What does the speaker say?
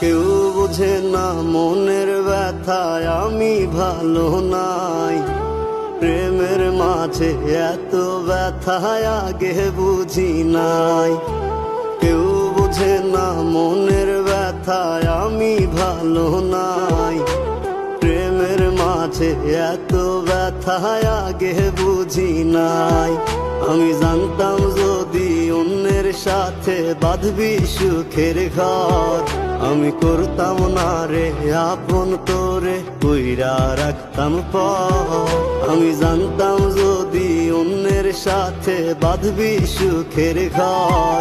কেউ বোঝে না মনের ব্যথায় আমি ভালো নাই। প্রেমের মাঝে এত ব্যথায় আগে বুঝি নাই। কেউ বোঝে না মনের ব্যথায় আমি ভালো নাই। প্রেমের মাঝে এত ব্যথায় আগে বুঝি নাই। আমি জানতাম যদি অন্যের সাথে বাঁধবি সুখের ঘর, আমি করতাম না রে আপন তোরে কইরা রাখতাম পর। আমি জানতাম যদি অন্যের সাথে বাঁধবি সুখের ঘর,